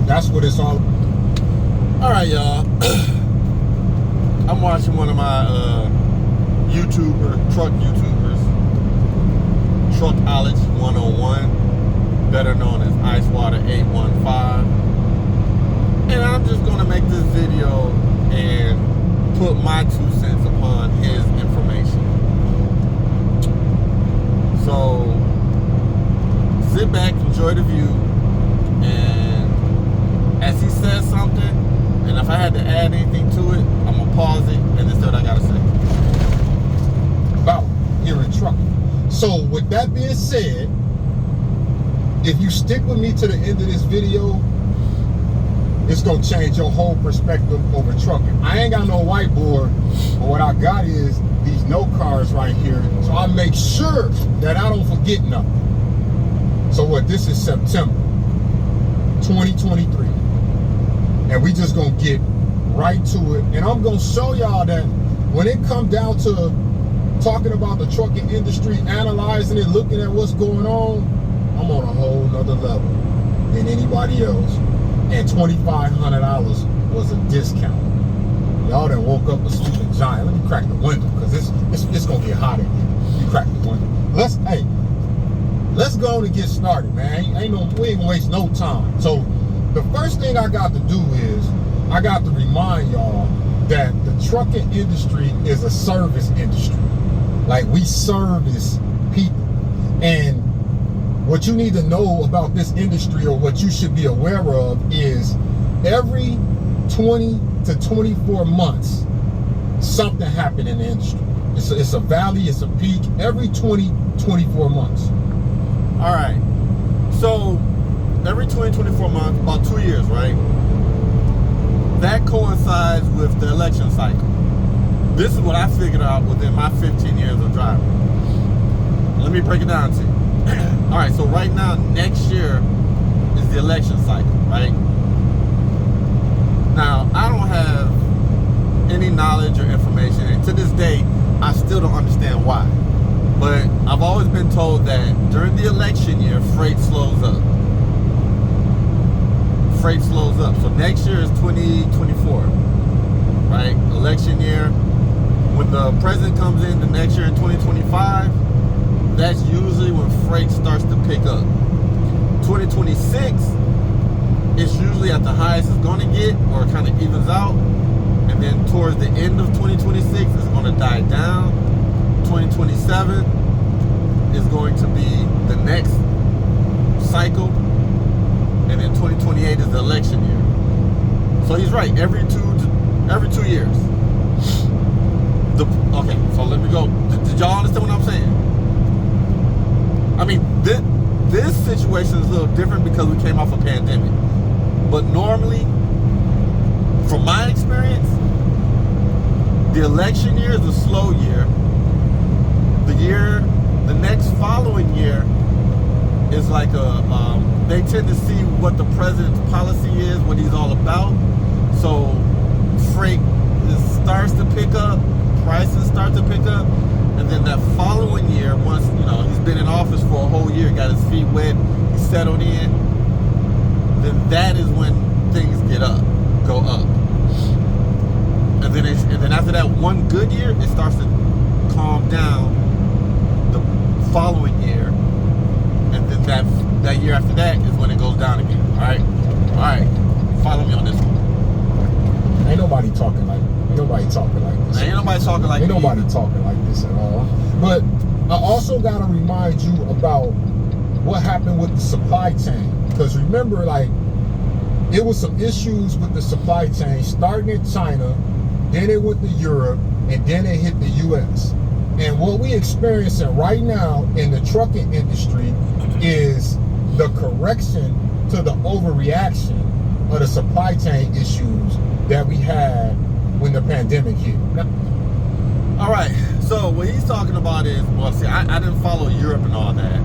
That's what it's all about. All right, y'all. I'm watching one of my truck YouTubers, Truckology 101, better known as Icewater 815. And I'm just gonna make this video and put my 2 cents upon his information. So sit back, enjoy the view, and as he says something, and if I had to add anything to it, I'm gonna pause it and this is what I gotta say. About here in trucking. So with that being said, if you stick with me to the end of this video, it's gonna change your whole perspective over trucking. I ain't got no whiteboard, but what I got is these note cards right here, so I make sure that I don't forget nothing. So what, this is September 2023, and we just gonna get right to it, and I'm gonna show y'all that when it comes down to talking about the trucking industry, analyzing it, looking at what's going on, I'm on a whole nother level than anybody else. And $2,500 was a discount. Y'all done woke up a sleeping giant. Let me crack the window, because it's gonna get hot in here. You crack the window. Let's go on and get started, man. We ain't gonna waste no time. So the first thing I got to do is I got to remind y'all that the trucking industry is a service industry. Like, we service people. And what you need to know about this industry, or what you should be aware of, is every 20 to 24 months, something happened in the industry. It's a valley, it's a peak, every 20, 24 months. All right. So every 20, 24 months, about 2 years, right? That coincides with the election cycle. This is what I figured out within my 15 years of driving. Let me break it down to you. All right, so right now, next year is the election cycle, right? Now, I don't have any knowledge or information, and to this day, I still don't understand why. But I've always been told that during the election year, freight slows up. Freight slows up. So next year is 2024, right? Election year. When the president comes in the next year in 2025, that's usually when freight starts to pick up. 2026 is usually at the highest it's going to get, or it kind of evens out. And then towards the end of 2026, it's going to die down. 2027 is going to be the next cycle. And then 2028 is the election year. So he's right, every two years. Okay, so let me go. Did y'all understand what I'm saying? I mean, this situation is a little different because we came off a pandemic. But normally, from my experience, the election year is a slow year. The next following year is like they tend to see what the president's policy is, what he's all about. So freight starts to pick up, prices start to pick up. And then that following year, once he's been in office for a whole year, got his feet wet, he's settled in, then that is when things go up. And then after that one good year, it starts to calm down the following year, and then that year after that is when it goes down again. All right, follow me on this one. Ain't nobody talking like this. Ain't nobody talking like this at all. But I also gotta remind you about what happened with the supply chain, because remember, like, it was some issues with the supply chain starting in China, then it went to Europe, and then it hit the US. And what we experiencing right now in the trucking industry is the correction to the overreaction of the supply chain issues that we had when the pandemic hit. All right, so what he's talking about is, well, see, I didn't follow Europe and all that,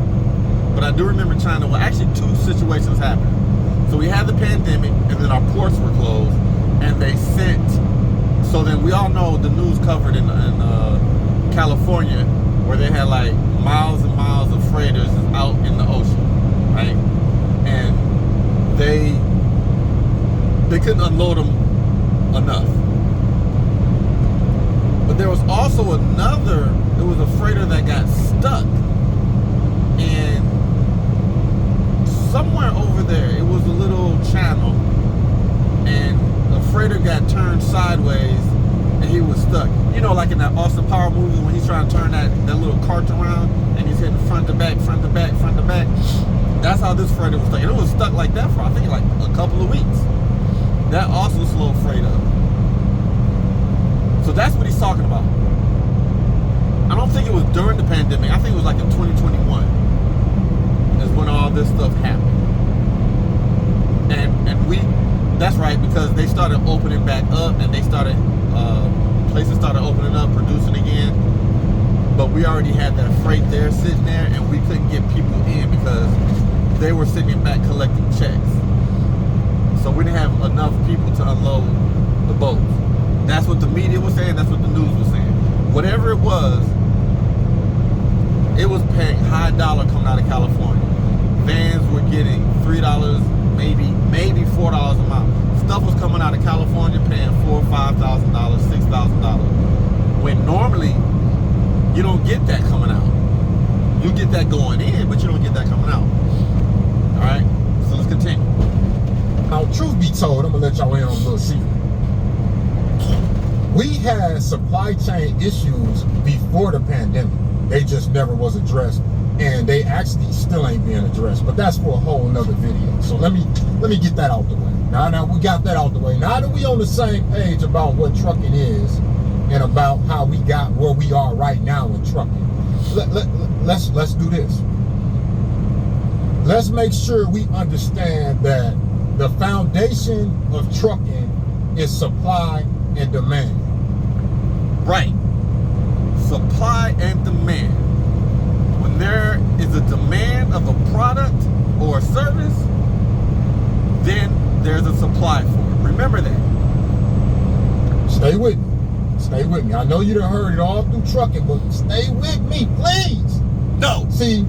but I do remember China. Well, actually, two situations happened. So we had the pandemic, and then our ports were closed, and they sent. So then we all know the news covered in California, where they had like miles and miles of freighters out in the ocean, right? And they They couldn't unload them enough. But there was also another, it was a freighter that got stuck. And somewhere over there, it was a little channel, and the freighter got turned sideways, and he was stuck. You know, like in that Austin Power movie when he's trying to turn that little cart around, and he's hitting front to back, front to back, front to back. That's how this freighter was stuck. And it was stuck like that for, I think, like a couple of weeks. That also slowed freight up. So that's what he's talking about. I don't think it was during the pandemic. I think it was like in 2021 is when all this stuff happened. And we, that's right, because they started opening back up, and they started, places started opening up, producing again. But we already had that freight there sitting there, and we couldn't get people in because they were sitting back collecting checks. So we didn't have enough people to unload the boats. That's what the media was saying. That's what the news was saying. Whatever it was paying high dollar coming out of California. Vans were getting $3, maybe $4 a mile. Stuff was coming out of California paying $4,000, $5,000, $6,000. When normally you don't get that coming out. You get that going in, but you don't get that coming out. All right. So let's continue. Now, truth be told, I'm gonna let y'all in on a little secret. We had supply chain issues before the pandemic. They just never was addressed, and they actually still ain't being addressed. But that's for a whole nother video. So let me get that out the way. Now we got that out the way. Now that we on the same page about what trucking is and about how we got where we are right now in trucking, let's do this. Let's make sure we understand that the foundation of trucking is supply and demand. Right. Supply and demand. When there is a demand of a product or a service, then there's a supply for it. Remember that. Stay with me. Stay with me. I know you done heard it all through trucking, but stay with me, please. No. See,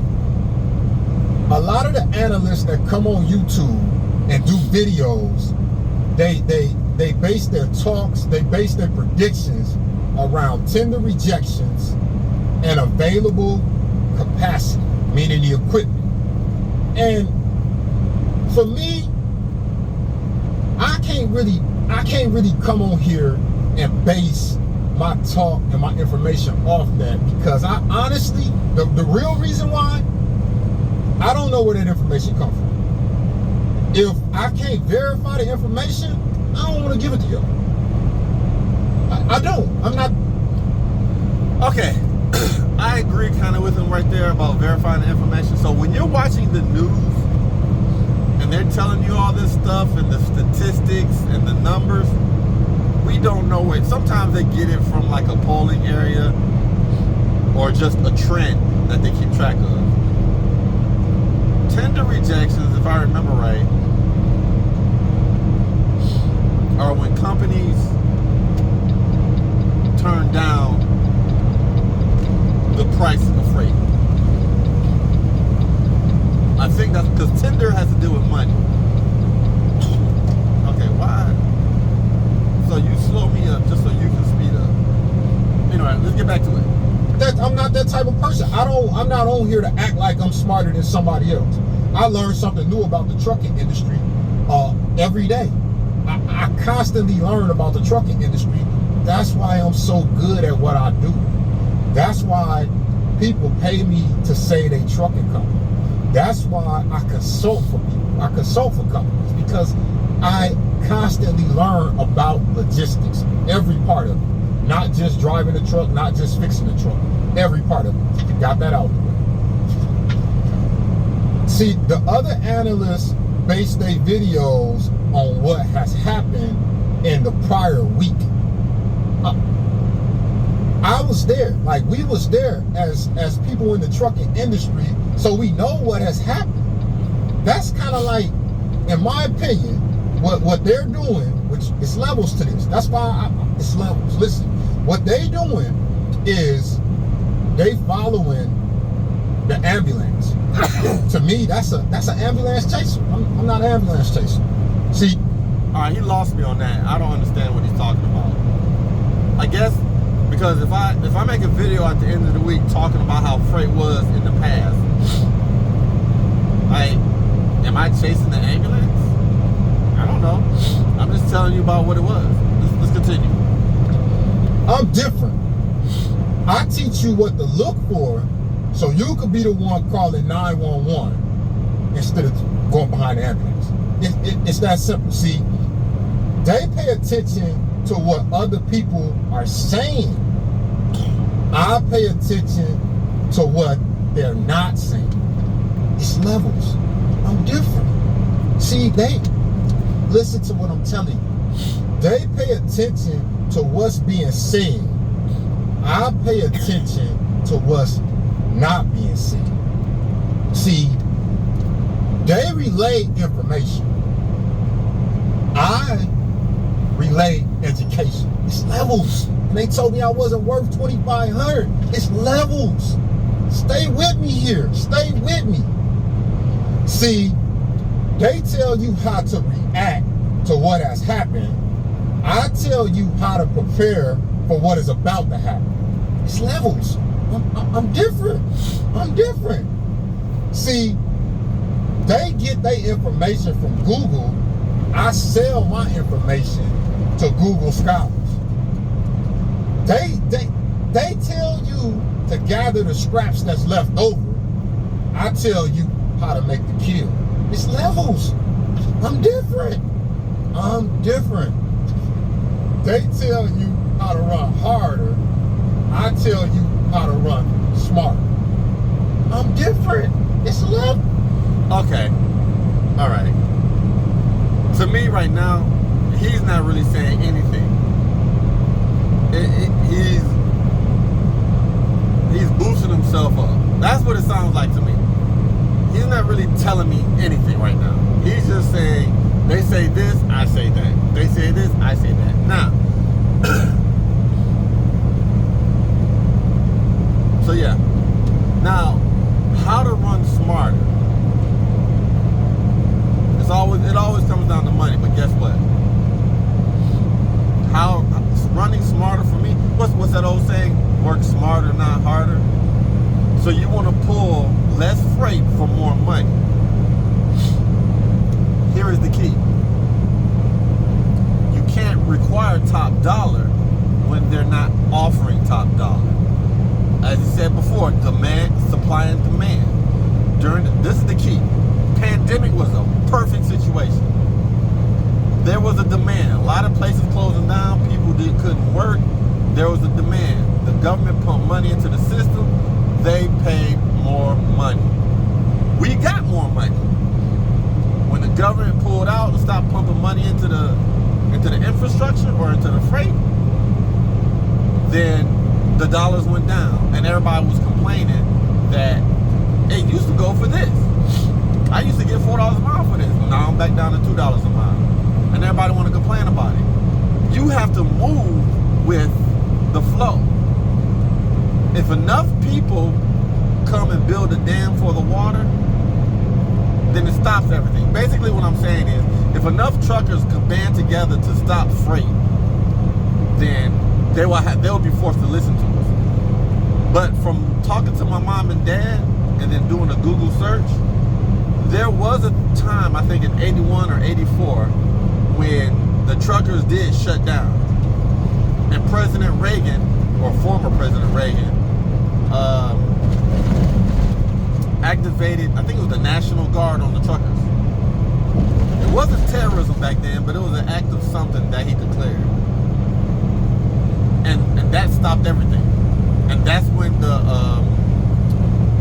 a lot of the analysts that come on YouTube and do videos, they base their talks, they base their predictions around tender rejections and available capacity, meaning the equipment. And for me, I can't really come on here and base my talk and my information off that, because I honestly, the real reason why, I don't know where that information comes from. If I can't verify the information, I don't want to give it to y'all. I don't. I'm not. Okay. I agree kind of with him right there about verifying the information. So when you're watching the news and they're telling you all this stuff and the statistics and the numbers, we don't know it. Sometimes they get it from like a polling area or just a trend that they keep track of. Tender rejections, if I remember right, are when companies turn down the price of freight. I think that's because tender has to do with money. Okay, why? So you slow me up just so you can speed up. Anyway, let's get back to it. I'm not that type of person. I'm not on here to act like I'm smarter than somebody else. I learn something new about the trucking industry every day. I constantly learn about the trucking industry. That's why I'm so good at what I do. That's why people pay me to say they trucking company. That's why I consult for people. I consult for companies because I constantly learn about logistics, every part of it. Not just driving the truck, not just fixing the truck. Every part of it. Got that out of the way. See, the other analysts base their videos on what has happened in the prior week. I was there, like we was there as people in the trucking industry, so we know what has happened. That's kind of like, in my opinion, what they're doing, which is levels to this. That's why it's levels. Listen, what they doing is they following the ambulance. To me, that's an ambulance chaser. I'm not an ambulance chaser. See, right, he lost me on that. I don't understand what he's talking about. I guess because if I make a video at the end of the week talking about how freight was in the past, like, am I chasing the ambulance? I don't know. I'm just telling you about what it was. Let's continue. I'm different. I teach you what to look for so you could be the one calling 911 instead of going behind the ambulance. It's that simple. See, they pay attention to what other people are saying. I pay attention to what they're not saying. It's levels. I'm different. See, they listen to what I'm telling you. They pay attention to what's being said. I pay attention to what's not being said. See, they relay information. I relay education. It's levels. And they told me I wasn't worth $2,500. It's levels. Stay with me here. Stay with me. See, they tell you how to react to what has happened. I tell you how to prepare for what is about to happen. It's levels. I'm different. I'm different. See, they get their information from Google. I sell my information to Google scholars. They tell you to gather the scraps that's left over. I tell you how to make the kill. It's levels. I'm different. I'm different. They tell you how to run harder. I tell you how to run smarter. I'm different. It's level. Okay. All right. To me right now, he's not really saying anything. He's boosting himself up. That's what it sounds like to me. He's not really telling me anything right now. He's just saying, they say this, I say that. They say this, I say that. Now, so yeah. Now, how to run smarter. It always comes down to money, but guess what? How running smarter for me, what's that old saying? Work smarter, not harder. So you want to pull less freight for more money. Here is the key. You can't require top dollar when they're not offering top dollar. As you said before, demand, supply and demand. This is the key. Pandemic was a perfect situation. There was a demand. A lot of places closing down. People couldn't work. There was a demand. The government pumped money into the system. They paid more money. We got more money. When the government pulled out and stopped pumping money into the infrastructure or into the freight, then the dollars went down, and everybody was complaining that it used to go for this. I used to get $4 a mile for this. Now I'm back down to $2 a mile. And everybody want to complain about it. You have to move with the flow. If enough people come and build a dam for the water, then it stops everything. Basically what I'm saying is, if enough truckers can band together to stop freight, then they will be forced to listen to us. But from talking to my mom and dad and then doing a Google search, there was a time, I think in 81 or 84, when the truckers did shut down. And President Reagan, or former President Reagan, activated, I think it was the National Guard on the truckers. It wasn't terrorism back then, but it was an act of something that he declared. And that stopped everything. And that's when the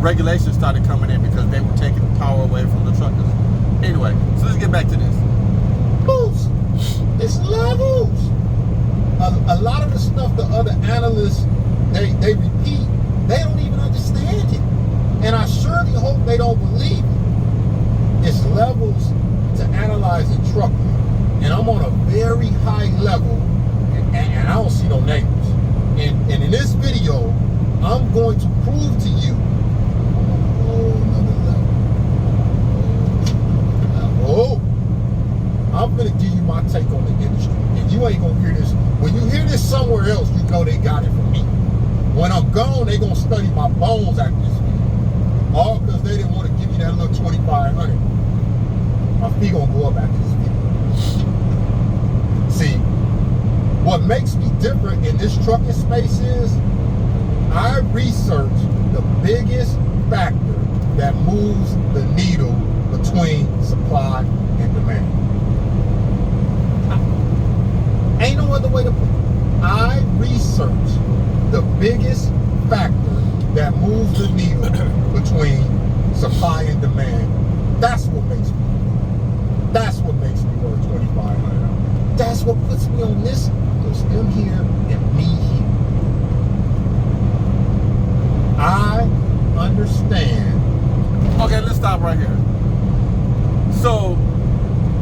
regulations started coming in, because they were taking power away from the truckers. Anyway, so let's get back to this. Levels. It's levels. A lot of the stuff the other analysts they repeat, they don't even understand it. And I surely hope they don't believe it. It's levels to analyzing trucking. And I'm on a very high level, and I don't see no neighbors. And in this video, I'm going to prove to you another level. I'm gonna give you my take on the industry, and you ain't gonna hear this. When you hear this somewhere else, you know they got it from me. When I'm gone, they gonna study my bones after this video. All because they didn't want to give me that little 2,500. My fee gonna go up after this video. See, what makes me different in this trucking space is I research the biggest factor that moves the needle between supply and demand. Ain't no other way to put it. I research the biggest factor that moves the needle between supply and demand. That's what makes me. That's what makes me worth $2,500. That's what puts me on this. It's them here and me here. I understand. Okay, let's stop right here. So,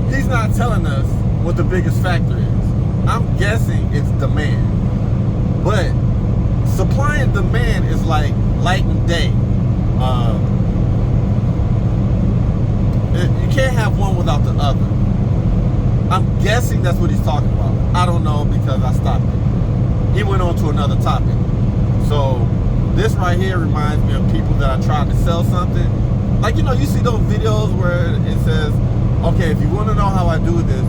he's not telling us what the biggest factor is. I'm guessing it's demand. But supply and demand is like light and day. You can't have one without the other. I'm guessing that's what he's talking about. I don't know because I stopped it. He went on to another topic. So this right here reminds me of people that are trying to sell something. Like, you know, you see those videos where it says, okay, if you want to know how I do this,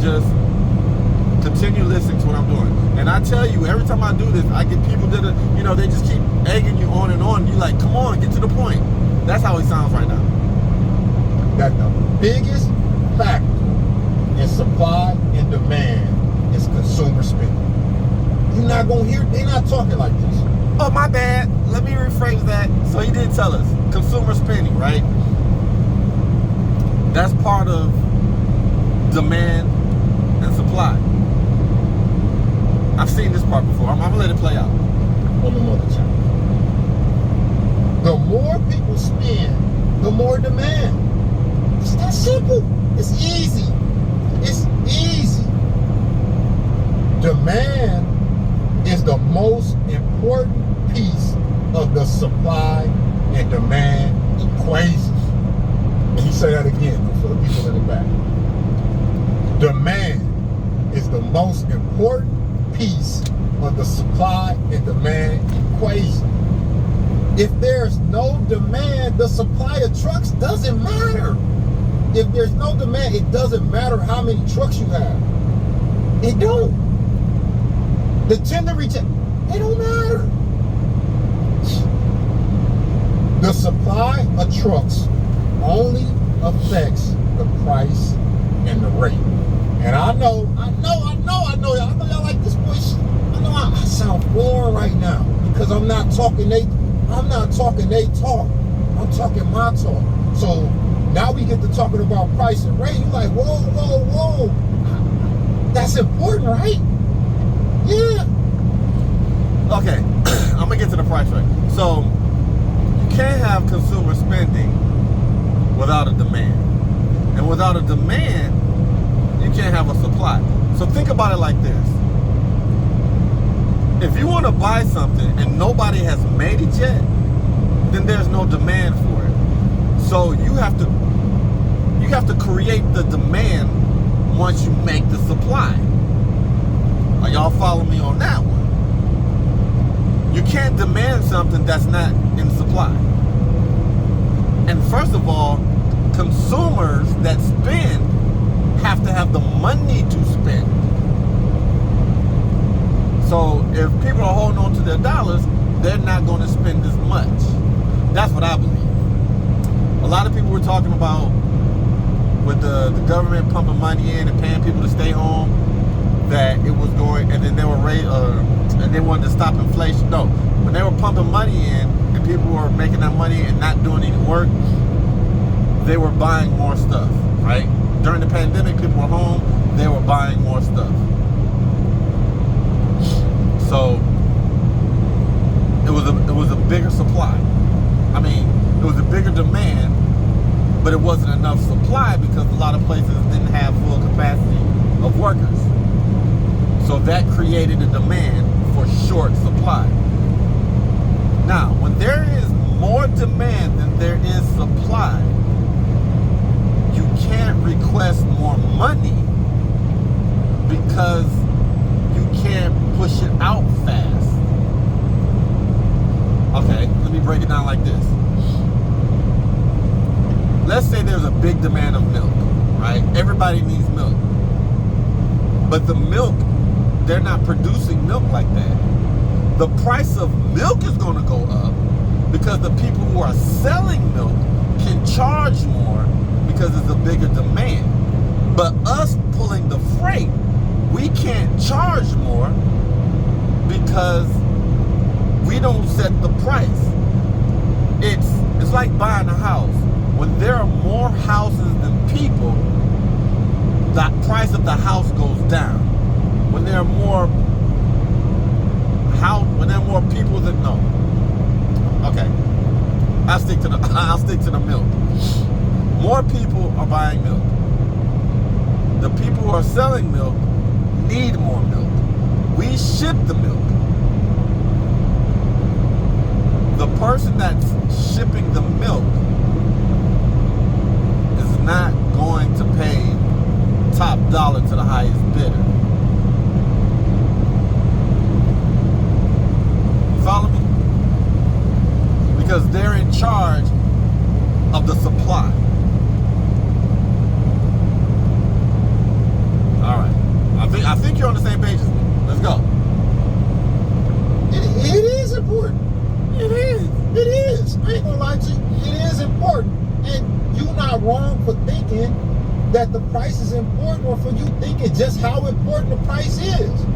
just continue listening to what I'm doing. And I tell you, every time I do this, I get people that are, you know, they just keep egging you on and on. You like, come on, get to the point. That's how he sounds right now. That the biggest factor in supply and demand is consumer spending. You're not gonna hear, they're not talking like this. Oh, my bad. Let me rephrase that. So he did tell us, consumer spending, right? That's part of demand and supply. I've seen this part before. I'm gonna let it play out. On the mother channel. The more people spend, the more demand. It's that simple. It's easy. It's easy. Demand is the most important piece of the supply and demand equation. Let me say that again for the people in the back. Demand is the most important piece of the supply and demand equation. If there's no demand, the supply of trucks doesn't matter. If there's no demand, it doesn't matter how many trucks you have. It don't. The tender reject, it don't matter. The supply of trucks only affects the price and the rate. And I know y'all like this voice. I know I sound boring right now because I'm not talking they talk. I'm talking my talk. So now we get to talking about price and rate. You're like, whoa. That's important, right? Yeah. Okay, I'm gonna get to the price rate. So you can't have consumer spending without a demand. And without a demand, you can't have a supply. So think about it like this. If you want to buy something and nobody has made it yet, then there's no demand for it. So you have to create the demand once you make the supply. Are y'all following me on that one? You can't demand something that's not in supply. And first of all, consumers that spend have to have the money to spend. So if people are holding on to their dollars, they're not going to spend as much. That's what I believe. A lot of people were talking about with the government pumping money in and paying people to stay home, that it was going, and then they were and they wanted to stop inflation. No, when they were pumping money in and people were making that money and not doing any work, they were buying more stuff, right? During the pandemic, people were home, they were buying more stuff. So it was a bigger supply. I mean, it was a bigger demand, but it wasn't enough supply because a lot of places didn't have full capacity of workers. So that created a demand for short supply. Now, when there is more demand than there is supply, you can't request more money because you can't push it out fast. Okay, let me break it down like this. Let's say there's a big demand of milk, right? Everybody needs milk. But the milk, they're not producing milk like that. The price of milk is going to go up because the people who are selling milk can charge more because it's a bigger demand. But us pulling the freight, we can't charge more because we don't set the price. It's like buying a house. When there are more houses than people, the price of the house goes down. When there are more people than no. Okay. I'll stick to the milk. More people are buying milk. The people who are selling milk need more milk. We ship the milk. The person that's shipping the milk is not going to pay top dollar to the highest bidder. You follow me? Because they're in charge of the supply. All right. I think you're on the same page as me. Let's go. It is important. It is. It is. I ain't gonna lie to you. It is important. And you're not wrong for thinking that the price is important or for you thinking just how important the price is.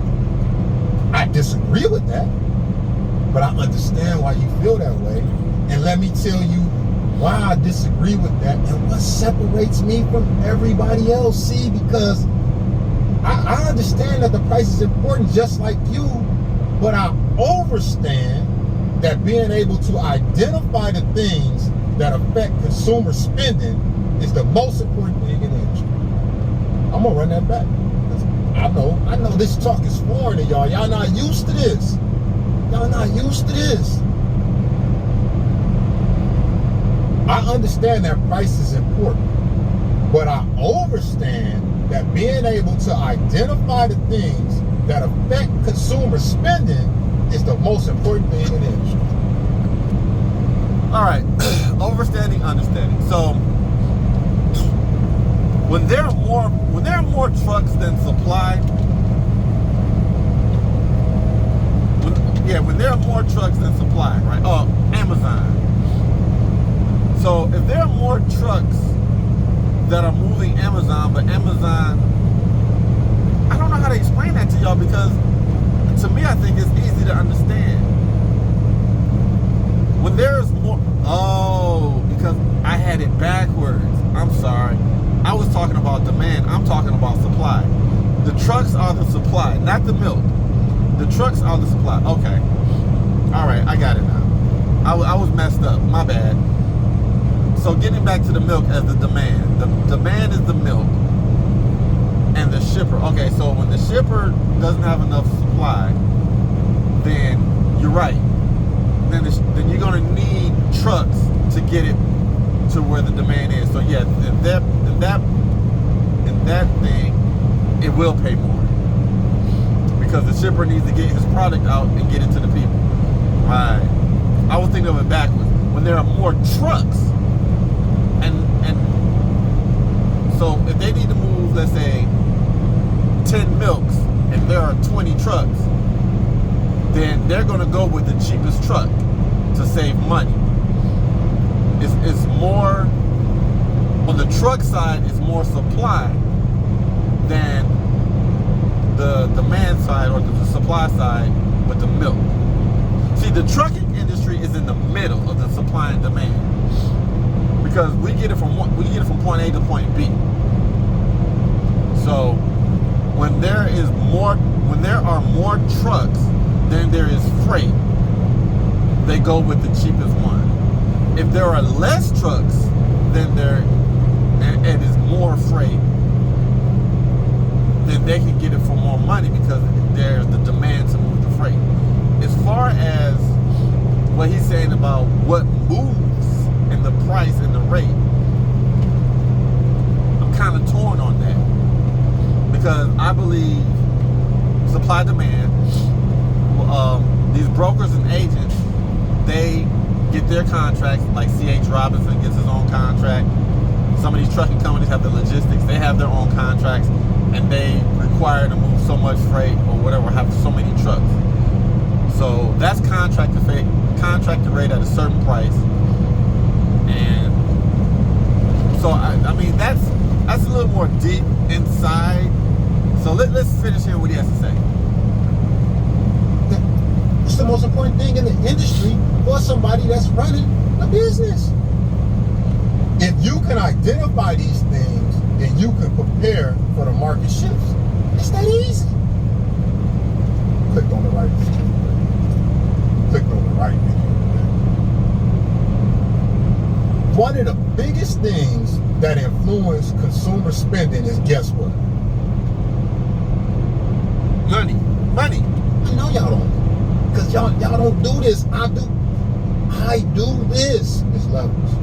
I disagree with that, but I understand why you feel that way. And let me tell you why I disagree with that and what separates me from everybody else. See, because I understand that the price is important just like you, but I understand that being able to identify the things that affect consumer spending is the most important thing in the industry. I'm gonna run that back. I know this talk is foreign to y'all. Y'all not used to this. Y'all not used to this. I understand that price is important, but I understand that being able to identify the things that affect consumer spending is the most important thing in the industry. All right, understanding. So when there are more trucks than supply, when there are more trucks than supply, right? Oh, Amazon. So if there are more trucks that are moving Amazon, but Amazon, I don't know how to explain that to y'all because to me, I think it's easy to understand. When there's more, because I had it backwards. I'm sorry. I was talking about demand. I'm talking about supply. The trucks are the supply, not the milk. The trucks are the supply. Okay. All right, I got it now. I was messed up. My bad. So getting back to the milk as the demand. The demand is the milk and the shipper. Okay, so when the shipper doesn't have enough supply, then you're right. Then you're going to need trucks to get it to where the demand is. So yeah, in that thing, it will pay more because the shipper needs to get his product out and get it to the people. Right. I was thinking of it backwards. When there are more trucks, and so if they need to move, let's say 10 milks, and there are 20 trucks, then they're going to go with the cheapest truck to save money. It's more, on the truck side, it's more supply than the demand side or the supply side with the milk. See, the trucking industry is in the middle of the supply and demand because we get it from point A to point B. So when there are more trucks than there is freight, they go with the cheapest one. If there are less trucks than and is more freight, then they can get it for more money because there's the demand to move the freight. As far as what he's saying about what moves in the price and the rate, I'm kind of torn on that because I believe supply demand. These brokers and agents, they get their contracts, like C.H. Robinson gets his own contract. Some of these trucking companies have the logistics, they have their own contracts, and they require to move so much freight or whatever, have so many trucks. So that's contracted rate at a certain price. And so I mean that's a little more deep inside. So let's finish here what he has to say. It's the most important thing in the industry for somebody that's running a business. If you can identify these things, then you can prepare for the market shifts. It's that easy. Click on the right video. Click on the right video. One of the biggest things that influence consumer spending is, guess what? Money. I know y'all don't, because y'all don't do this. I do this. It's levels.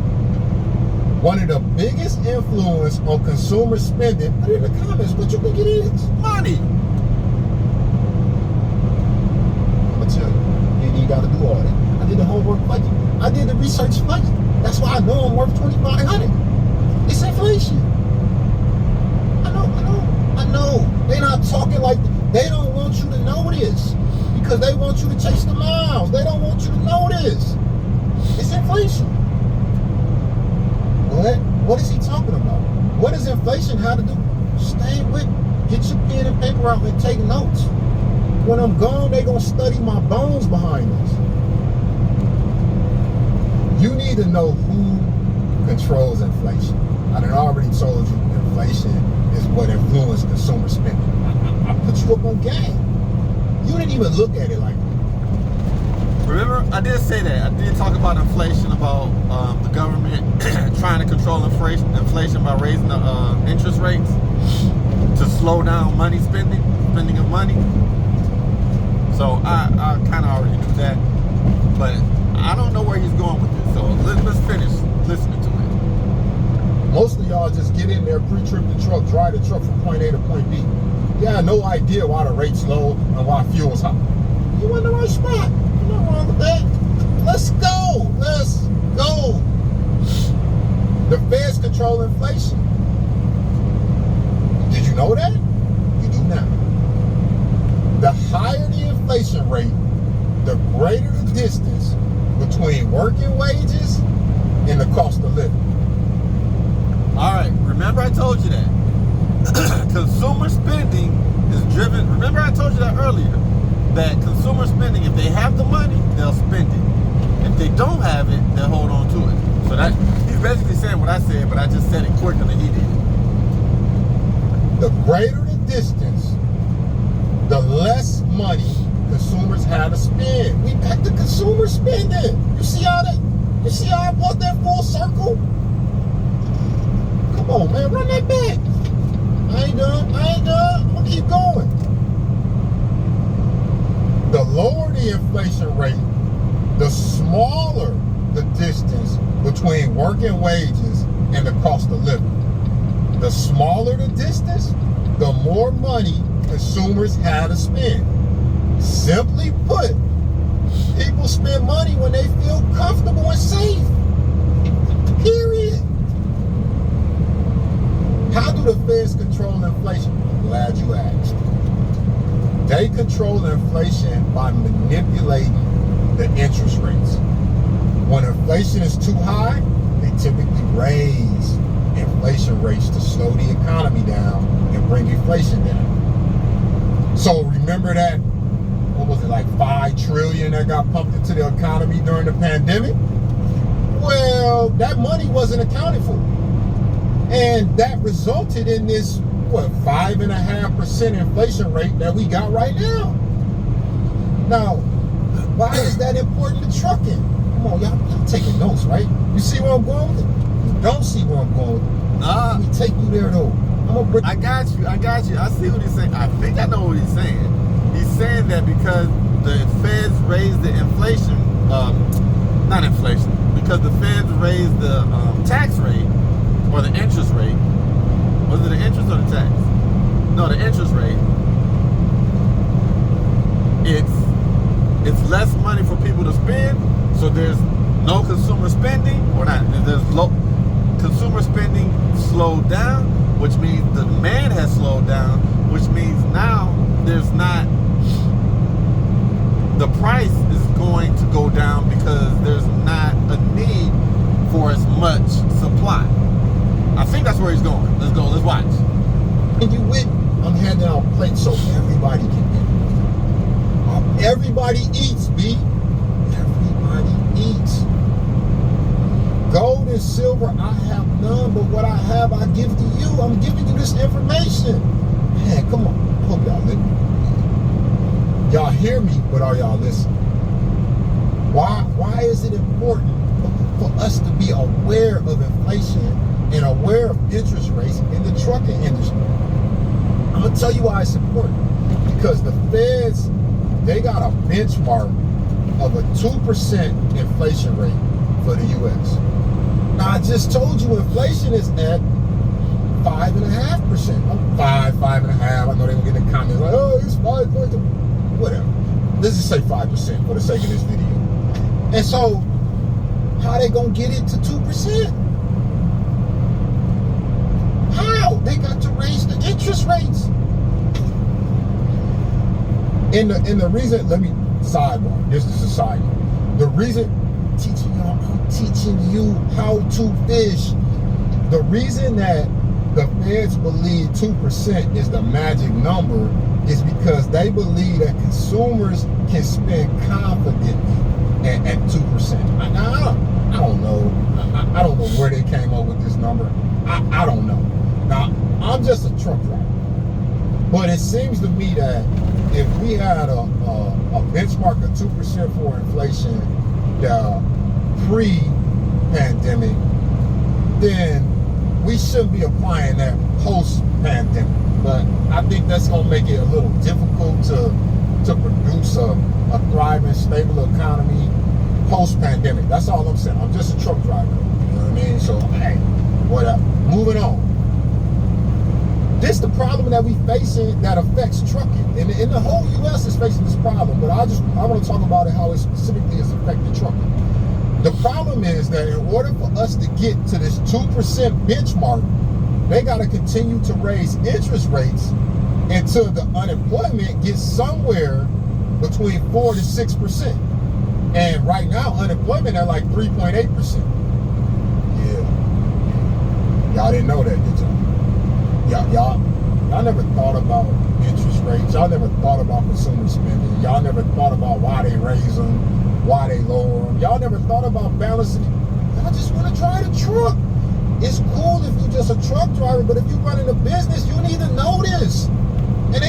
One of the biggest influence on consumer spending, put it in the comments what you think it is. Money. I'm gonna tell you, you gotta do all that. I did the homework for you. I did the research for you. That's why I know I'm worth $2,500. It's inflation. I know. They're not talking like, they don't want you to know this because they want you to chase the miles. They don't want you to know this. It's inflation. What is he talking about? What does inflation have to do? Stay with, get your pen and paper out and take notes. When I'm gone, they gonna study my bones behind this. You need to know who controls inflation. I done already told you inflation is what influences consumer spending. I put you up on game. You didn't even look at it like that. Remember, I did say that. I did talk about inflation, about the government trying to control inflation by raising the interest rates to slow down spending of money. So I kind of already knew that, but I don't know where he's going with this. So let's finish listening to it. Most of y'all just get in there, pre-trip the truck, drive the truck from point A to point B. You have no idea why the rate's low and why fuel's high. You in the right spot. Nothing wrong with that. Let's go. The Fed's control inflation. Did you know that? You do now. The higher the inflation rate, the greater the distance between working wages and the cost of living. All right, remember I told you that. Consumer spending is driven. Remember I told you that earlier. That consumer spending, if they have the money, they'll spend it. If they don't have it, they'll hold on to it. So that he's basically saying what I said, but I just said it quicker than he did. The greater the distance, the less money consumers have to spend. We back to consumer spending. You see how I brought that full circle? Come on, man, run that back. I ain't done. I'm gonna keep going. The lower the inflation rate, the smaller the distance between working wages and the cost of living. The smaller the distance, the more money consumers have to spend. Simply put, people spend money when they feel comfortable and safe. Period. How do the Feds control inflation? I'm glad you asked. They control inflation by manipulating the interest rates. When inflation is too high, they typically raise inflation rates to slow the economy down and bring inflation down. So remember that, what was it, like $5 trillion that got pumped into the economy during the pandemic? Well, that money wasn't accounted for. And that resulted in this 5.5% inflation rate that we got right now. Now, why is that important to trucking? Come on, y'all taking notes, right? You see where I'm going with it? You don't see where I'm going with it. Let me take you there though. I got you. I see what he's saying. I think I know what he's saying. He's saying that because the Feds raised the inflation, not inflation, because the Feds raised the tax rate or the interest rate. Was it the interest or the tax? No, the interest rate. less money for people to spend, so there's no consumer spending, or not, there's low consumer spending slowed down, which means the demand has slowed down, which means now there's not, the price is going to go down because there's not a need for as much supply. I think that's where he's going. Let's go, let's watch. And you with, I'm handing out plates so everybody can eat. Everybody eats, B. Everybody eats. Gold and silver, I have none, but what I have, I give to you. I'm giving you this information. Man, come on. Hope y'all listening. Y'all hear me, but are y'all listening? Why is it important for us to be aware of inflation and aware of interest rates in the trucking industry? I'm going to tell you why it's important. Because the feds, they got a benchmark of a 2% inflation rate for the U.S. Now, I just told you inflation is at 5.5%. 5.5. I know they're going to get in the comments like, oh, it's 5.2. Whatever. Let's just say 5% for the sake of this video. And so, how they going to get it to 2%? How? They got to raise the interest rates. And the reason, let me sidebar. This is a sidebar. The reason I'm teaching you how to fish. The reason that the feds believe 2% is the magic number is because they believe that consumers can spend confidently at 2%. I don't know. I don't know where they came up with this number. I don't know. Now, I'm just a truck driver. But it seems to me that if we had a benchmark of 2% for inflation pre-pandemic, then we shouldn't be applying that post-pandemic. But I think that's going to make it a little difficult to produce a thriving, stable economy post-pandemic. That's all I'm saying. I'm just a truck driver. You know what I mean? So, hey, whatever. Moving on. This the problem that we facing that affects trucking. And the whole U.S. is facing this problem, but I want to talk about it, how it specifically is affecting trucking. The problem is that in order for us to get to this 2% benchmark, they got to continue to raise interest rates until the unemployment gets somewhere between 4 to 6%. And right now, unemployment at like 3.8%. Yeah. Y'all didn't know that, did y'all? Y'all never thought about interest rates. Y'all never thought about consumer spending. Y'all never thought about why they raise them, why they lower them. Y'all never thought about balancing it. Y'all just want to drive the truck. It's cool if you're just a truck driver, but if you're running a business, you need to know this. And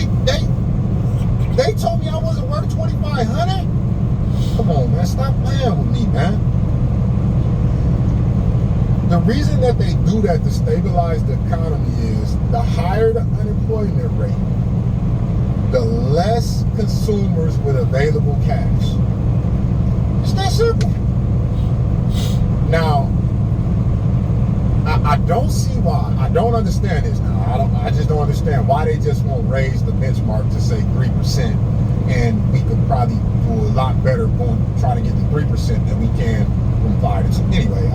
they told me I wasn't worth $2,500. Come on, man, stop playing with me, man. The reason that they do that to stabilize the economy is the higher the unemployment rate, the less consumers with available cash. It's that simple. Now, I don't see why. I don't understand this now. I just don't understand why they just won't raise the benchmark to say 3%, and we could probably do a lot better trying to get to 3% than we can from 5 to 2. Anyway,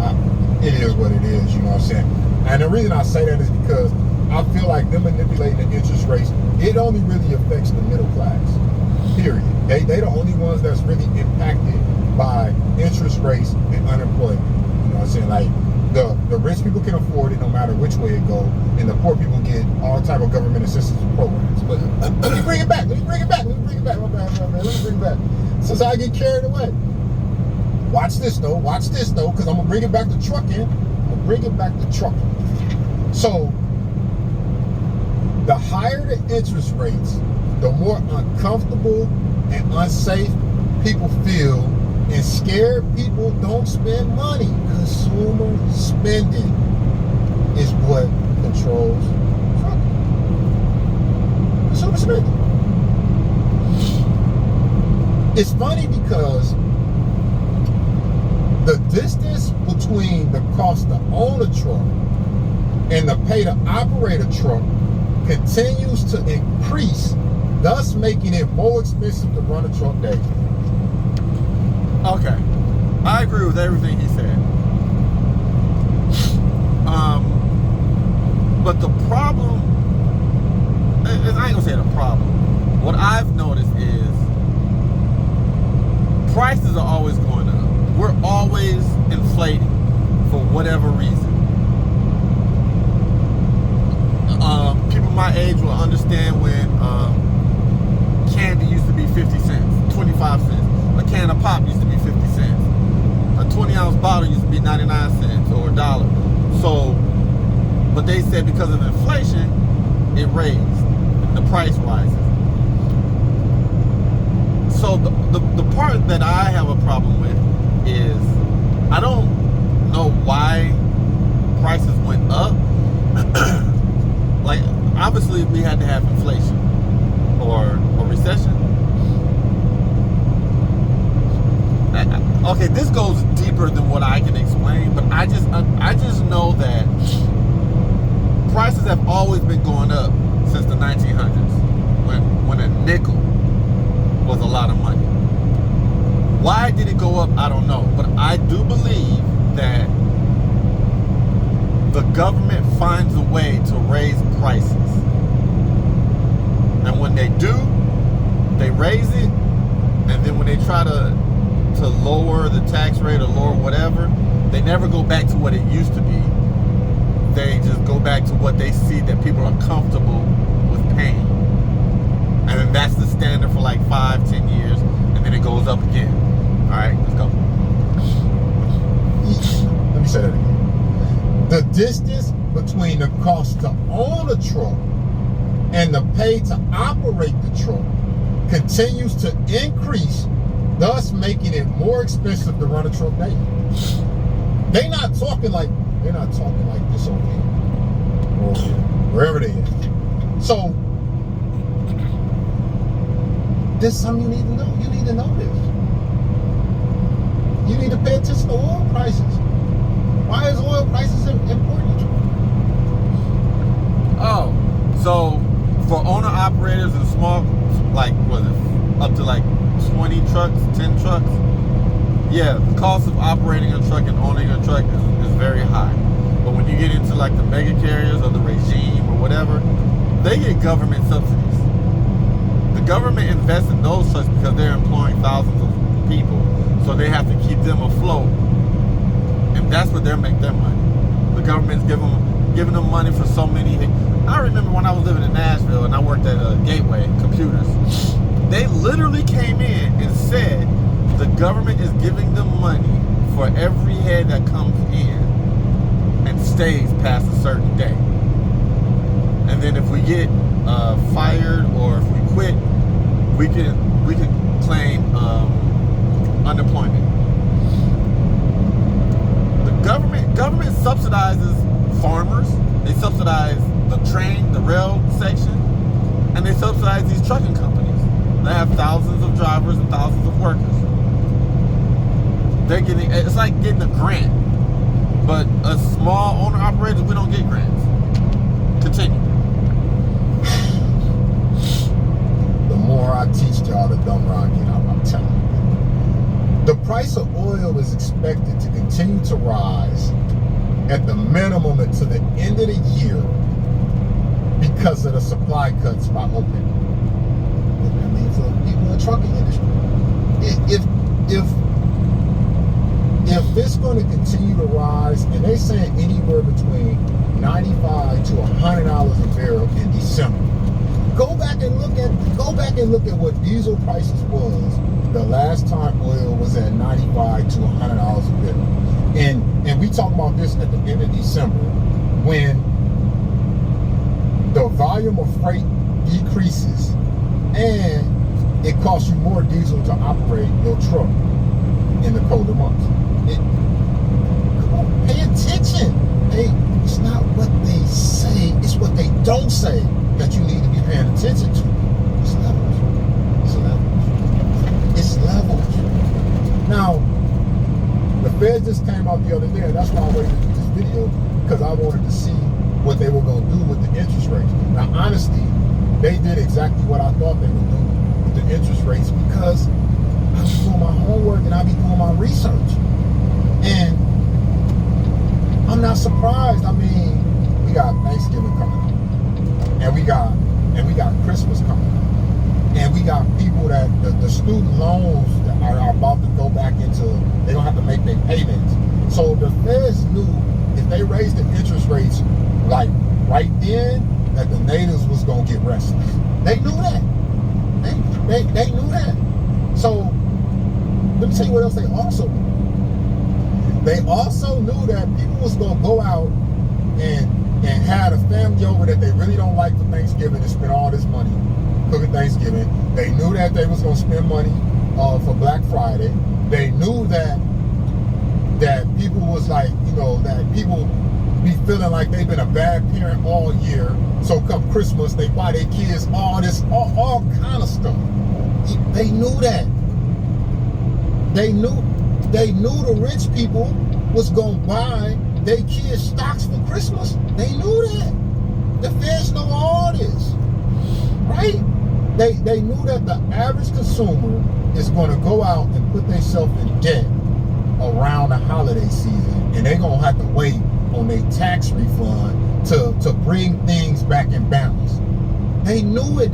it is what it is, you know what I'm saying? And the reason I say that is because I feel like them manipulating the interest rates, it only really affects the middle class, period. They the only ones that's really impacted by interest rates and unemployment. You know what I'm saying? Like, the rich people can afford it no matter which way it goes, and the poor people get all type of government assistance programs. But let me bring it back. My bad. Let me bring it back. Since I get carried away. Watch this though, because I'm gonna bring it back to trucking. So, the higher the interest rates, the more uncomfortable and unsafe people feel, and scared people don't spend money. Consumer spending is what controls trucking. Consumer spending. It's funny because the distance between the cost to own a truck and the pay to operate a truck continues to increase, thus making it more expensive to run a truck daily. Okay, I agree with everything he said. But the problem, and I ain't gonna say the problem. What I've noticed is prices are always going up. We're always inflating for whatever reason. People my age will understand when candy used to be 50 cents, 25 cents. A can of pop used to be 50 cents. A 20-ounce bottle used to be 99 cents or $1. So, but they said because of inflation, it raised. The price rises. So the part that I have a problem with is I don't know why prices went up. Like, obviously we had to have inflation or a recession. Okay, this goes deeper than what I can explain, but I just know that prices have always been going up since the 1900s, when a nickel was a lot of money. Why did it go up? I don't know, but I do believe that the government finds a way to raise prices, and when they do, they raise it, and then when they try to lower the tax rate or lower whatever, they never go back to what it used to be. They just go back to what they see that people are comfortable with paying. And then that's the standard for like 5-10 years, and then it goes up again. All right, let's go. Let me say that again. The distance between the cost to own a truck and the pay to operate the truck continues to increase, thus making it more expensive to run a truck daily. They're not talking like this over here or wherever they is. So this is something you need to know. You need to know this. You need to pay attention to oil prices. Why is oil prices important? Oh, so for owner operators and small, like, what is it, up to like 20 trucks, 10 trucks, yeah, the cost of operating a truck and owning a truck is very high. But when you get into like the mega carriers or the regime or whatever, they get government subsidies. The government invests in those trucks because they're employing thousands of people, so they have to keep them afloat, and that's where they make their money. The government's giving them money for so many. I remember when I was living in Nashville and I worked at Gateway Computers. They literally came in and said the government is giving them money for every head that comes in and stays past a certain day. And then if we get fired or if we quit, we can claim unemployment. The government subsidizes farmers. They subsidize the train, the rail section, and they subsidize these trucking companies. They have thousands of drivers and thousands of workers. They're getting, it's like getting a grant. But a small owner operators, we don't get grants. Continue. The more I teach y'all, the dumber I get. I'm telling you. The price of oil is expected to continue to rise at the minimum until the end of the year because of the supply cuts by OPEC. That means for people in the trucking industry. If it's going to continue to rise, and they're saying anywhere between $95 to $100 a barrel in December, go back and look at what diesel prices was the last time oil was at $95 to $100 a barrel. And we talk about this at the end of December, when the volume of freight decreases and it costs you more diesel to operate your truck in the colder months. Come on, pay attention. It's not what they say, it's what they don't say that you need to be paying attention to. It's levels. It's levels. Now, the Fed just came out the other day, and that's why I waited to do this video, because I wanted to see what they were going to do with the interest rates. Now, honestly, they did exactly what I thought they would do with the interest rates, because I be doing my homework and I be doing my research. And I'm not surprised. I mean, we got Thanksgiving coming up. And we got Christmas coming up. And we got people that the student loans that are about to go back into, they don't have to make their payments. So the Feds knew if they raised the interest rates like right then, that the natives was gonna get restless. They knew that. They knew that. So let me tell you what else they also knew. They also knew that people was gonna go out and had a family over that they really don't like for Thanksgiving and spend all this money cooking Thanksgiving. They knew that they was gonna spend money for Black Friday. They knew that people was like, that people be feeling like they've been a bad parent all year. So come Christmas, they buy their kids all kind of stuff. They knew that. They knew the rich people was gonna buy their kids stocks for Christmas. They knew that. The Feds know all this, right? They knew that the average consumer is gonna go out and put themselves in debt around the holiday season, and they're gonna have to wait on their tax refund to bring things back in balance. They knew it.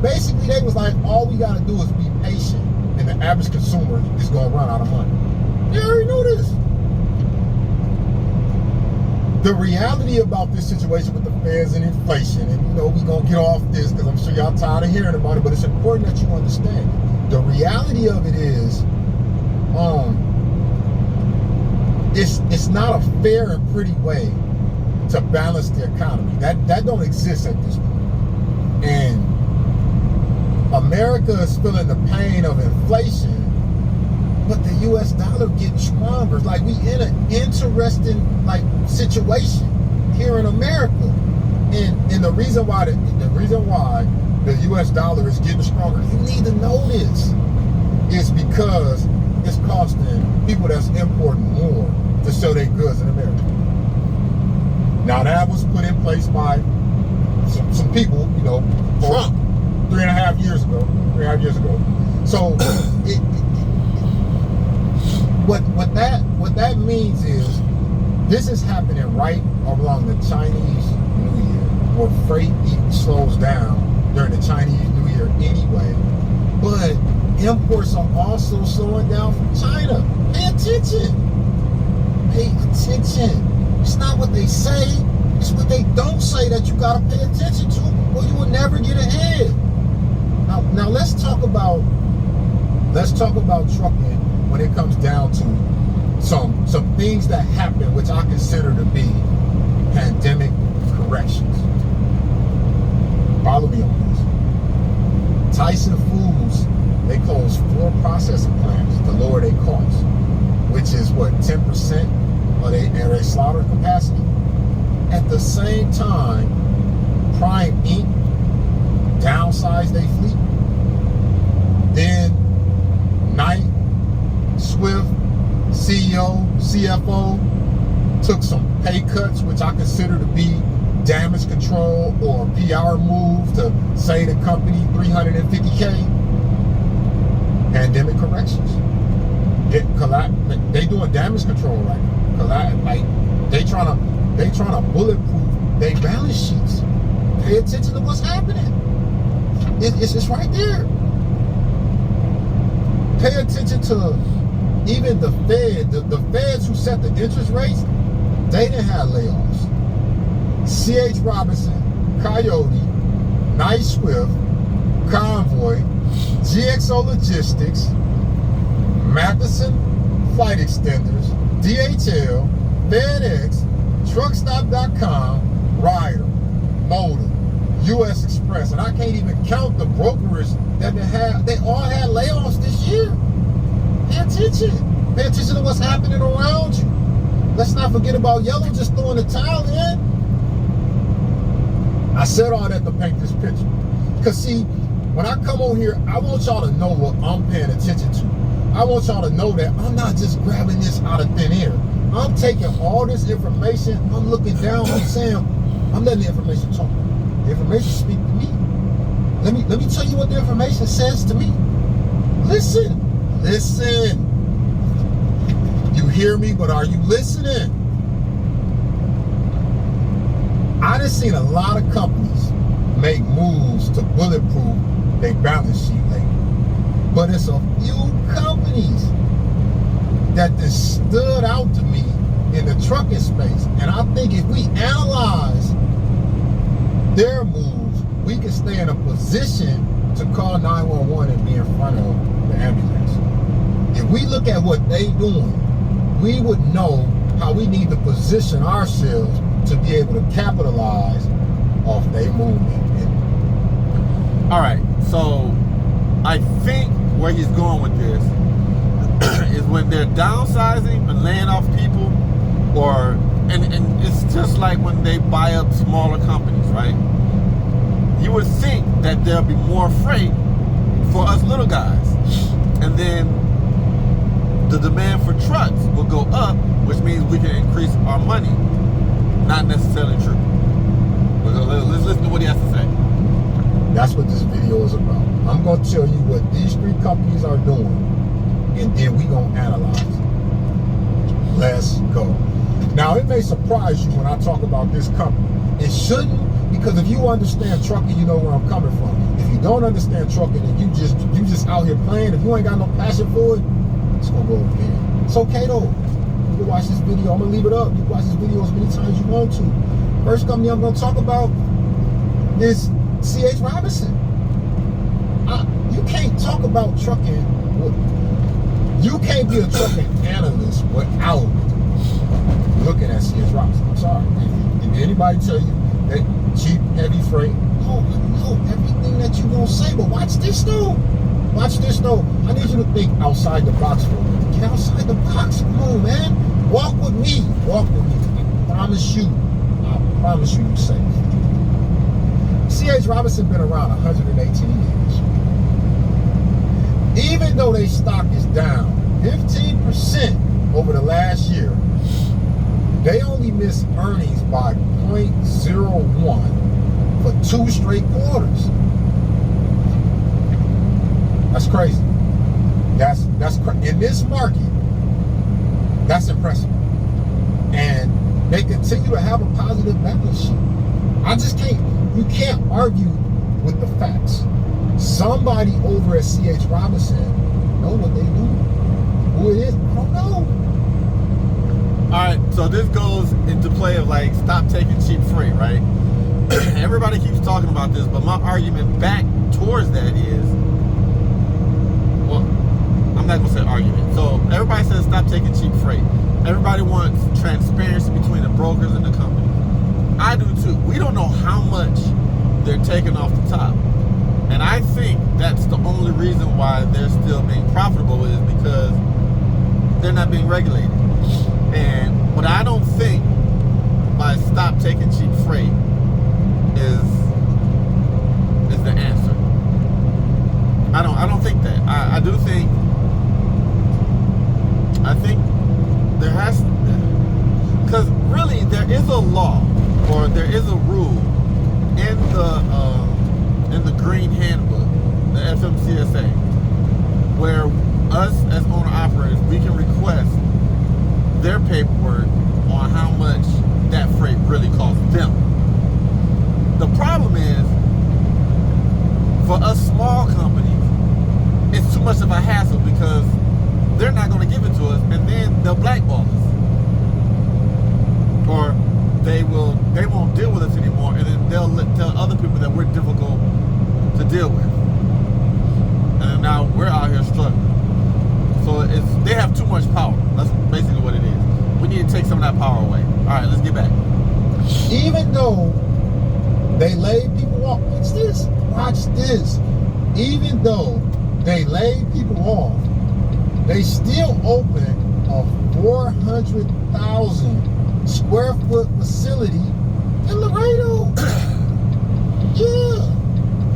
Basically they was like, all we gotta do is be patient, and the average consumer is gonna run out of money. They already knew this. The reality about this situation with the Feds and inflation, and we gonna get off this because I'm sure y'all tired of hearing about it, but it's important that you understand. The reality of it is, it's not a fair and pretty way to balance the economy. That don't exist at this point. And America is feeling the pain of inflation, but the US dollar getting stronger. Like, we in an interesting situation here in America. And the reason why the US dollar is getting stronger, you need to know this, is because it's costing people that's importing more to sell their goods in America. Now that was put in place by some people, Trump, 3.5 years ago. So what that means is, this is happening right along the Chinese New Year, where freight slows down during the Chinese New Year anyway. But imports are also slowing down from China. Pay attention. Pay attention. It's not what they say, it's what they don't say that you gotta pay attention to, or you will never get ahead. Now let's talk about trucking when it comes down to some things that happen, which I consider to be pandemic corrections. Follow me on this. Tyson Foods, they closed 4 processing plants to lower their costs, which is 10% of their slaughter capacity. At the same time, Prime Inc. downsized their fleet. Then Knight Swift CEO, CFO took some pay cuts, which I consider to be damage control or a PR move to save the company $350K. Pandemic corrections. They doing damage control right now. They trying to bulletproof their balance sheets. Pay attention to what's happening. It's right there. Pay attention to even the Fed. The Feds who set the interest rates, they didn't have layoffs. C.H. Robinson, Coyote, Knight Swift, Convoy, GXO Logistics, Matheson Flight Extenders, DHL, FedEx, Truckstop.com, Ryder, Motor, US Express, and I can't even count the brokers that they all had layoffs this year. Pay attention. Pay attention to what's happening around you. Let's not forget about Yellow just throwing the towel in. I said all that to paint this picture. Because see, when I come on here, I want y'all to know what I'm paying attention to. I want y'all to know that I'm not just grabbing this out of thin air. I'm taking all this information, I'm looking down, I'm saying, I'm letting the information talk. The information speak to me. Let me tell you what the information says to me. Listen. You hear me, but are you listening? I done seen a lot of companies make moves to bulletproof their balance sheet lately. But it's a few companies that just stood out to me in the trucking space. And I think if we analyze their moves, we can stay in a position to call 911 and be in front of the ambulance. If we look at what they doing, we would know how we need to position ourselves to be able to capitalize off their movement. All right, so I think where he's going with this is when they're downsizing and laying off people, and it's just like when they buy up smaller companies, right? You would think that there'll be more freight for us little guys, and then the demand for trucks will go up, which means we can increase our money. Not necessarily true. Let's listen to what he has to say. That's what this video is about. I'm going to tell you what these three companies are doing, and then we going to analyze it. Let's go. Now, it may surprise you when I talk about this company. It shouldn't, because if you understand trucking, you know where I'm coming from. If you don't understand trucking and you just out here playing, if you ain't got no passion for it, it's going to go over here. It's okay, though. You can watch this video. I'm going to leave it up. You can watch this video as many times as you want to. First company I'm going to talk about is C.H. Robinson. You can't talk about trucking. You can't be a trucking analyst without looking at C.H. Robinson. I'm sorry. If anybody tell you that cheap, heavy freight, no, I know everything that you're going to say, but watch this though. Watch this though. I need you to think outside the box for a minute. Get outside the box. Come on, man. Walk with me. Walk with me. I promise you you're safe. C.H. Robinson been around 118 years. Even though their stock is down 15% over the last year, they only missed earnings by 0.01 for 2 straight quarters. That's crazy. That's in this market. That's impressive. And they continue to have a positive balance sheet. You can't argue with the facts. Somebody over at C.H. Robinson know what they do. Who it is, I don't know. All right, so this goes into play of like, stop taking cheap freight, right? Everybody keeps talking about this, but my argument back towards that is, well, I'm not gonna say argument. So everybody says stop taking cheap freight. Everybody wants transparency between the brokers and the company. I do too. We don't know how much they're taking off the top. And I think that's the only reason why they're still being profitable is because they're not being regulated. But I don't think by stop taking cheap freight is the answer. I don't think that. I do think there has, because really there is a law or there is a rule in the Green Handbook, the FMCSA, where us as owner operators, we can request their paperwork on how much that freight really costs them. The problem is, for us small companies, it's too much of a hassle because they're not going to give it to us, and then they'll blackball us, or they won't deal with us anymore, and then they'll tell other people that we're difficult to deal with, and now we're out here struggling. So they have too much power. That's basically what it is. We need to take some of that power away. All right, let's get back. Even though they laid people off, watch this. Even though they laid people off, they still opened a 400,000 square foot facility in Laredo. Yeah.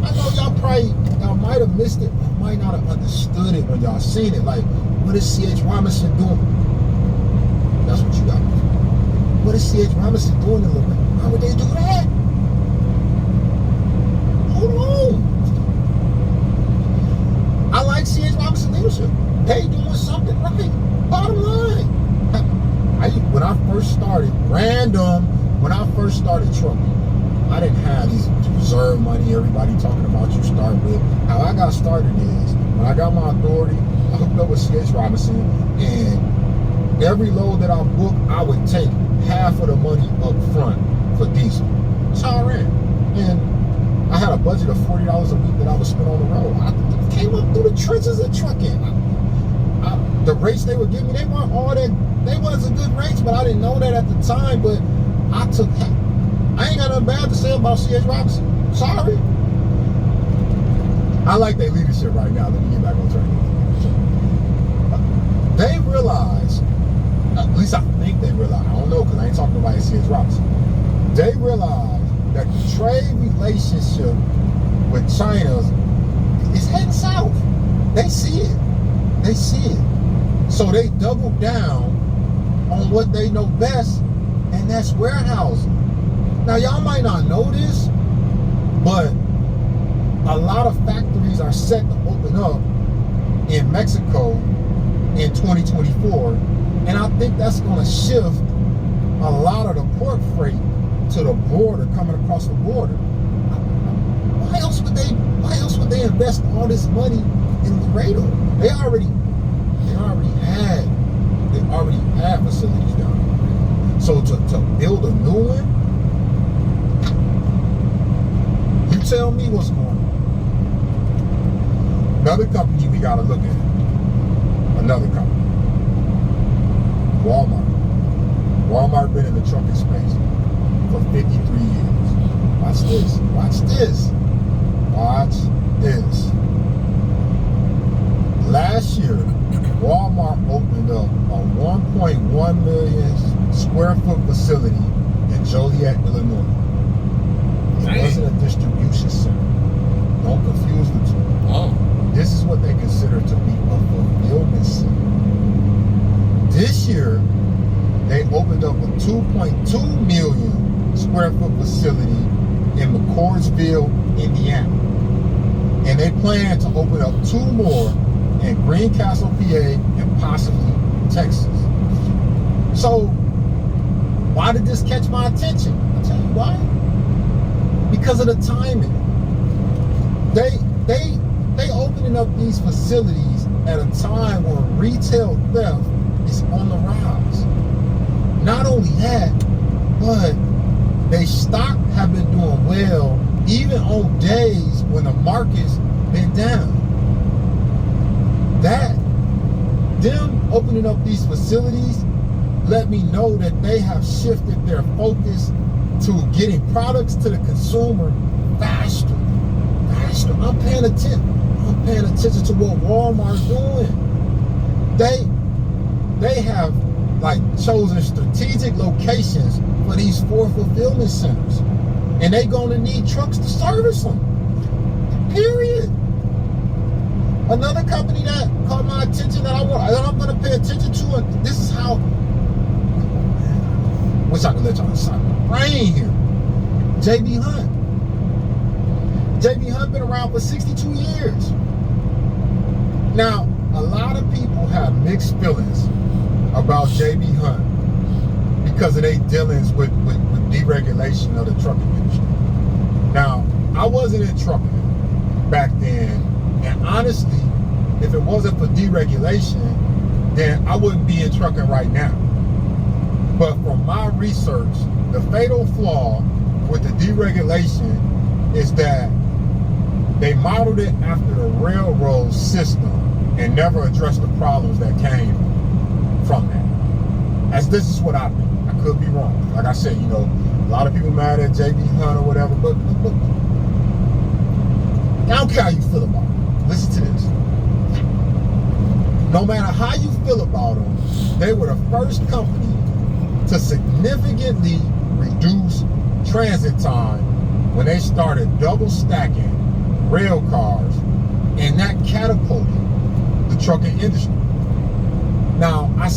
I know y'all might have missed it, or might not have understood it when y'all seen it. Like, what is C.H. Robinson doing? That's what you got. What is C.H. Robinson doing in Laredo? Why would they do that? Hold on. I like C.H. Robinson they doing something right. Bottom line. When I first started, when I first started trucking, I didn't have these reserve money everybody talking about you start with. How I got started is, when I got my authority, I hooked up with C.H. Robinson, and every load that I booked, I would take half of the money up front for diesel. That's how I ran. And I had a budget of $40 a week that I would spend on the road. I came up through the trenches of trucking. The rates they were giving me, they weren't all that, they wasn't good rates, but I didn't know that at the time. But I ain't got nothing bad to say about C.H. Robinson. Sorry. I like their leadership right now. Let me get back on track. They realize, at least I think they realize, I don't know because I ain't talking about C.H. Robinson. They realize that the trade relationship with China is heading south. They see it. They see it. So they double down on what they know best, and that's warehousing. Now, y'all might not know this, but a lot of factories are set to open up in Mexico in 2024, and I think that's going to shift a lot of the port freight to the border, coming across the border. Why else would they invest all this money in Laredo? They already had facilities down there. So to build a new one, you tell me what's going on. Another company we gotta look at. Another company. Walmart. Walmart been in the trucking space for 53 years. Watch this. Watch this. Watch this. Last year, Walmart opened up a 1.1 million square foot facility in Joliet, Illinois. It wasn't a distribution center. Don't confuse the two. Oh. This is what they consider to be a fulfillment center. This year, they opened up a 2.2 million square foot facility in McCordsville, Indiana. And they plan to open up 2 more in Greencastle, PA, and possibly Texas. So, why did this catch my attention? I'll tell you why. Because of the timing. They opening up these facilities at a time when retail theft is on the rise. Not only that, but they stock have been doing well even on days when the market's been down. Them opening up these facilities let me know that they have shifted their focus to getting products to the consumer faster. I'm paying attention to what Walmart's doing. They have chosen strategic locations for these 4 fulfillment centers, and they gonna need trucks to service them. Period. Another company that caught my attention that I'm gonna pay attention to, and this is how. Wish I could let y'all inside my brain here. J.B. Hunt. J.B. Hunt been around for 62 years. Now, a lot of people have mixed feelings about J.B. Hunt because of their dealings with deregulation of the trucking industry. Now, I wasn't in trucking back then, and honestly, if it wasn't for deregulation, then I wouldn't be in trucking right now. But from my research, the fatal flaw with the deregulation is that they modeled it after the railroad system and never addressed the problems that came from that. As this is what I think. I could be wrong. Like I said, a lot of people mad at J.B. Hunt or whatever, but I don't care how you feel about it. Listen to this. No matter how you feel about them, they were the first company to significantly reduce transit time when they started double stacking rail cars, and that catapulted the trucking industry. Now, I